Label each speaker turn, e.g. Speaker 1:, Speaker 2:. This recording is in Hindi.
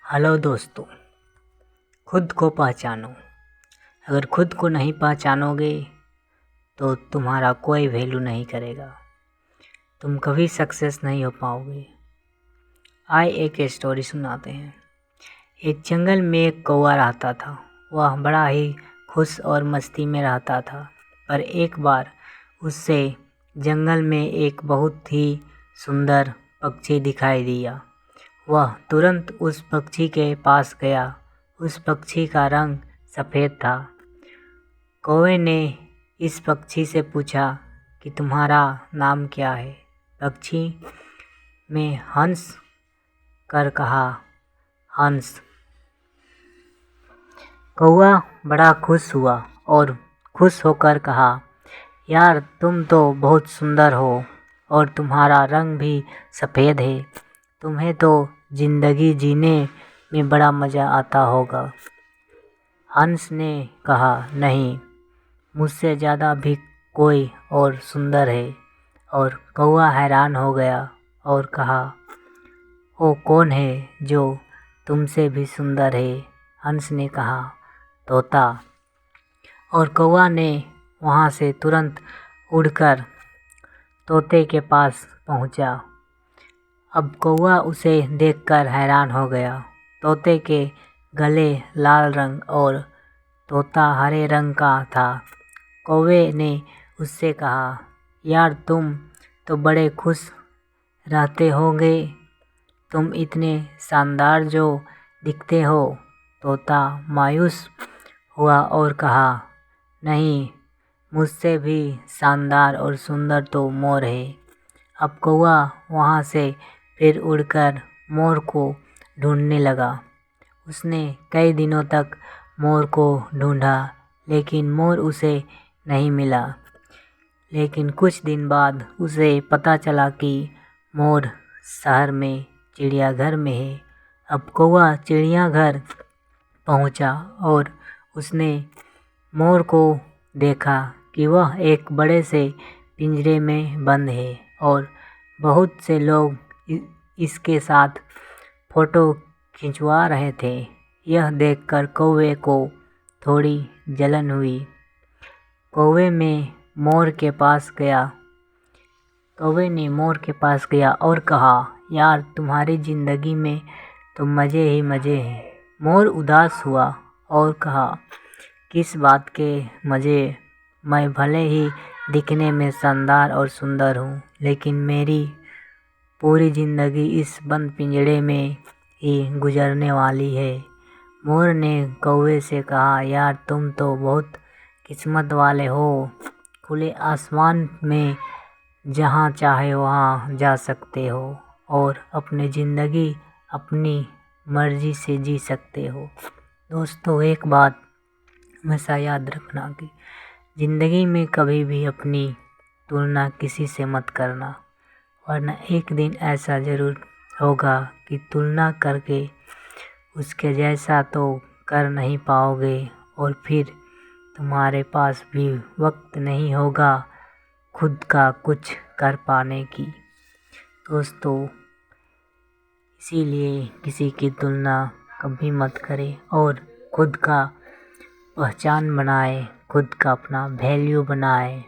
Speaker 1: हेलो दोस्तों, खुद को पहचानो। अगर खुद को नहीं पहचानोगे तो तुम्हारा कोई वैल्यू नहीं करेगा, तुम कभी सक्सेस नहीं हो पाओगे। आइए एक स्टोरी सुनाते हैं। एक जंगल में एक कौवा रहता था। वह बड़ा ही खुश और मस्ती में रहता था। पर एक बार उससे जंगल में एक बहुत ही सुंदर पक्षी दिखाई दिया। वह तुरंत उस पक्षी के पास गया। उस पक्षी का रंग सफ़ेद था। कौवे ने इस पक्षी से पूछा कि तुम्हारा नाम क्या है? पक्षी ने हंस कर कहा, हंस। कौवा बड़ा खुश हुआ और खुश होकर कहा, यार तुम तो बहुत सुंदर हो और तुम्हारा रंग भी सफ़ेद है। तुम्हें तो ज़िंदगी जीने में बड़ा मज़ा आता होगा। हंस ने कहा, नहीं, मुझसे ज़्यादा भी कोई और सुंदर है। और कौवा हैरान हो गया और कहा, वो कौन है जो तुमसे भी सुंदर है? हंस ने कहा, तोता। और कौवा ने वहाँ से तुरंत उड़कर तोते के पास पहुँचा। अब कौवा उसे देखकर हैरान हो गया। तोते के गले लाल रंग और तोता हरे रंग का था। कौवे ने उससे कहा, यार तुम तो बड़े खुश रहते होगे, तुम इतने शानदार जो दिखते हो। तोता मायूस हुआ और कहा, नहीं, मुझसे भी शानदार और सुंदर तो मोर है। अब कौवा वहाँ से फिर उड़कर मोर को ढूंढने लगा। उसने कई दिनों तक मोर को ढूंढा, लेकिन मोर उसे नहीं मिला। लेकिन कुछ दिन बाद उसे पता चला कि मोर शहर में चिड़ियाघर में है। अब कौवा चिड़ियाघर पहुंचा और उसने मोर को देखा कि वह एक बड़े से पिंजरे में बंद है और बहुत से लोग इसके साथ फ़ोटो खिंचवा रहे थे। यह देखकर कौवे को थोड़ी जलन हुई। कौवे ने मोर के पास गया और कहा, यार तुम्हारी ज़िंदगी में तो मज़े ही मज़े हैं। मोर उदास हुआ और कहा, किस बात के मज़े? मैं भले ही दिखने में शानदार और सुंदर हूँ, लेकिन मेरी पूरी ज़िंदगी इस बंद पिंजरे में ही गुजरने वाली है। मोर ने कौवे से कहा, यार तुम तो बहुत किस्मत वाले हो। खुले आसमान में जहाँ चाहे वहाँ जा सकते हो और अपनी ज़िंदगी अपनी मर्ज़ी से जी सकते हो। दोस्तों, एक बात हमेशा याद रखना कि ज़िंदगी में कभी भी अपनी तुलना किसी से मत करना, वरना एक दिन ऐसा ज़रूर होगा कि तुलना करके उसके जैसा तो कर नहीं पाओगे और फिर तुम्हारे पास भी वक्त नहीं होगा खुद का कुछ कर पाने की। दोस्तों, इसीलिए किसी की तुलना कभी मत करें और खुद का पहचान बनाए, खुद का अपना वैल्यू बनाए।